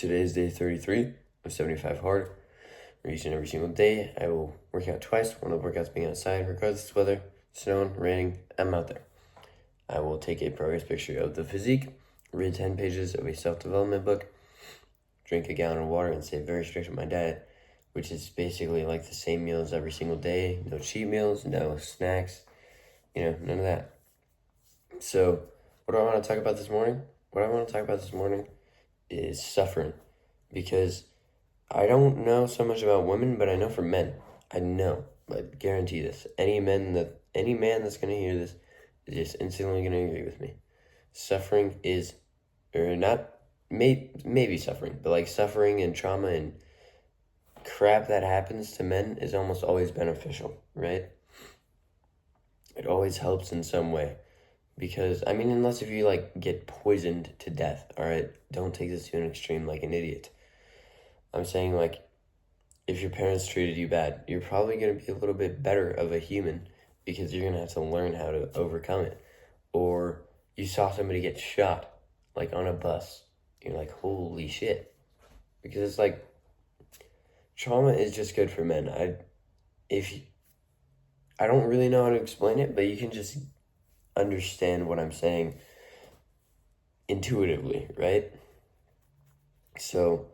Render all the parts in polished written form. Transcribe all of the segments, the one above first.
Today is day 33 of 75 hard. Each and every single day, I will work out twice. One of the workouts being outside, regardless of weather, snowing, raining, I'm out there. I will take a progress picture of the physique, read 10 pages of a self-development book, drink a gallon of water, and stay very strict with my diet, which is basically like the same meals every single day. No cheat meals, no snacks, none of that. So, what do I want to talk about this morning? What I want to talk about this morning is suffering, because I don't know so much about women, but I know for men. I guarantee this. Any man that's gonna hear this is just instantly gonna agree with me. Suffering is, or not, maybe suffering, but like suffering and trauma and crap that happens to men is almost always beneficial, right? It always helps in some way. Because, unless if you, get poisoned to death, all right? Don't take this to an extreme like an idiot. I'm saying, if your parents treated you bad, you're probably going to be a little bit better of a human because you're going to have to learn how to overcome it. Or you saw somebody get shot, on a bus. You're like, holy shit. Because it's trauma is just good for men. I don't really know how to explain it, but you can just understand what I'm saying intuitively, right? So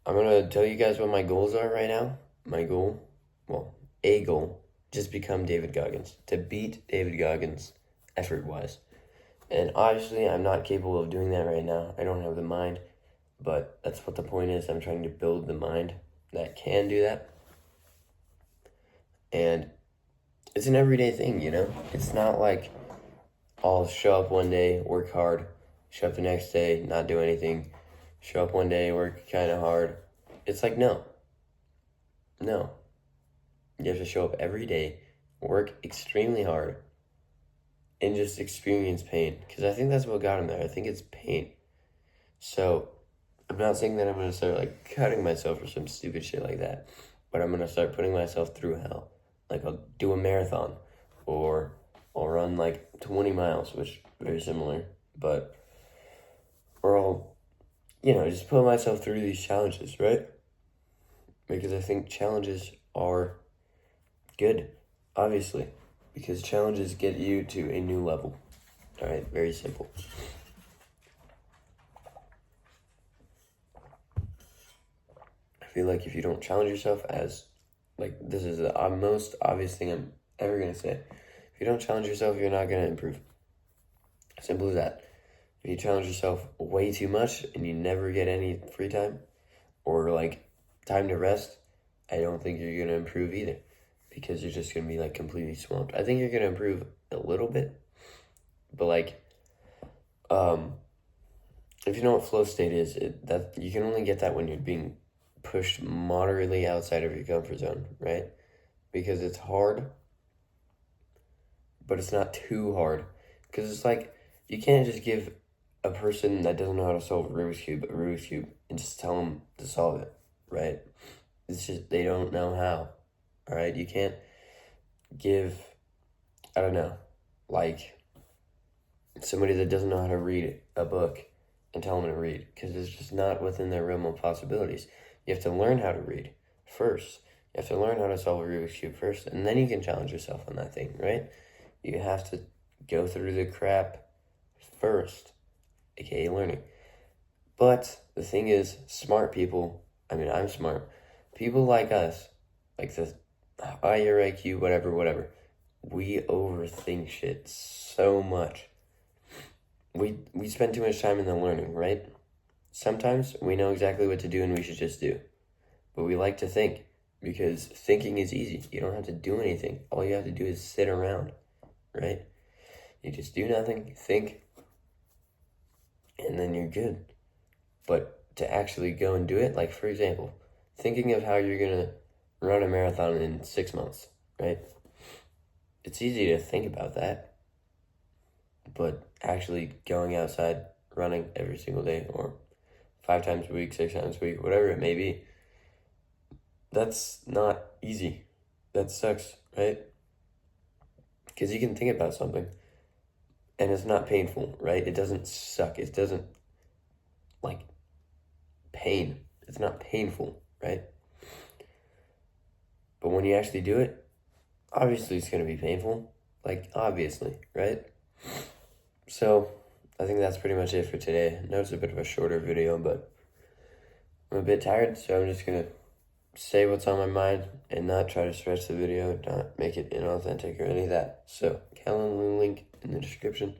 I'm going to tell you guys what my goals are right now. A goal, just become David Goggins, to beat David Goggins effort-wise. And obviously I'm not capable of doing that right now. I don't have the mind, but that's what the point is. I'm trying to build the mind that can do that. And it's an everyday thing, It's not like I'll show up one day, work hard, show up the next day, not do anything, show up one day, work kind of hard. It's no. You have to show up every day, work extremely hard, and just experience pain. Because I think that's what got him there. I think it's pain. So I'm not saying that I'm going to start cutting myself or some stupid shit like that, but I'm going to start putting myself through hell. I'll do a marathon, or I'll run 20 miles, which very similar, or I'll, just put myself through these challenges, right? Because I think challenges are good, obviously, because challenges get you to a new level. All right, very simple. I feel like if you don't challenge yourself this is the most obvious thing I'm ever going to say. If you don't challenge yourself, you're not going to improve. Simple as that. If you challenge yourself way too much and you never get any free time or time to rest, I don't think you're going to improve either, because you're just going to be completely swamped. I think you're going to improve a little bit, but if you know what flow state is, that you can only get that when you're being pushed moderately outside of your comfort zone, right? Because it's hard, but it's not too hard. Because it's you can't just give a person that doesn't know how to solve a Rubik's Cube and just tell them to solve it, right? It's just they don't know how, all right? You can't give, somebody that doesn't know how to read a book and tell them to read, because it's just not within their realm of possibilities. You have to learn how to read first. You have to learn how to solve a Rubik's Cube first, and then you can challenge yourself on that thing, right? You have to go through the crap first, aka learning. But the thing is, smart people, I'm smart, people like us, the higher IQ, whatever, we overthink shit so much. We spend too much time in the learning, right? Sometimes we know exactly what to do and we should just do. But we like to think, because thinking is easy. You don't have to do anything. All you have to do is sit around, right? You just do nothing, think, and then you're good. But to actually go and do it, for example, thinking of how you're going to run a marathon in 6 months, right? It's easy to think about that. But actually going outside, running every single day, or 5 times a week, 6 times a week, whatever it may be, that's not easy. That sucks, right? Because you can think about something and it's not painful, right? It doesn't suck. It doesn't pain. It's not painful, right? But when you actually do it, obviously it's going to be painful. Like, obviously, right? So, I think that's pretty much it for today. I know it's a bit of a shorter video, but I'm a bit tired, so I'm just going to say what's on my mind and not try to stretch the video, not make it inauthentic or any of that. So, Calendly link in the description.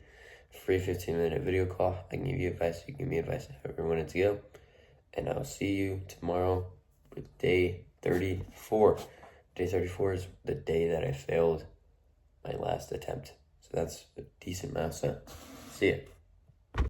Free 15-minute video call. I can give you advice. You can give me advice however you want it to go. And I'll see you tomorrow with day 34. Day 34 is the day that I failed my last attempt. So that's a decent milestone. See ya.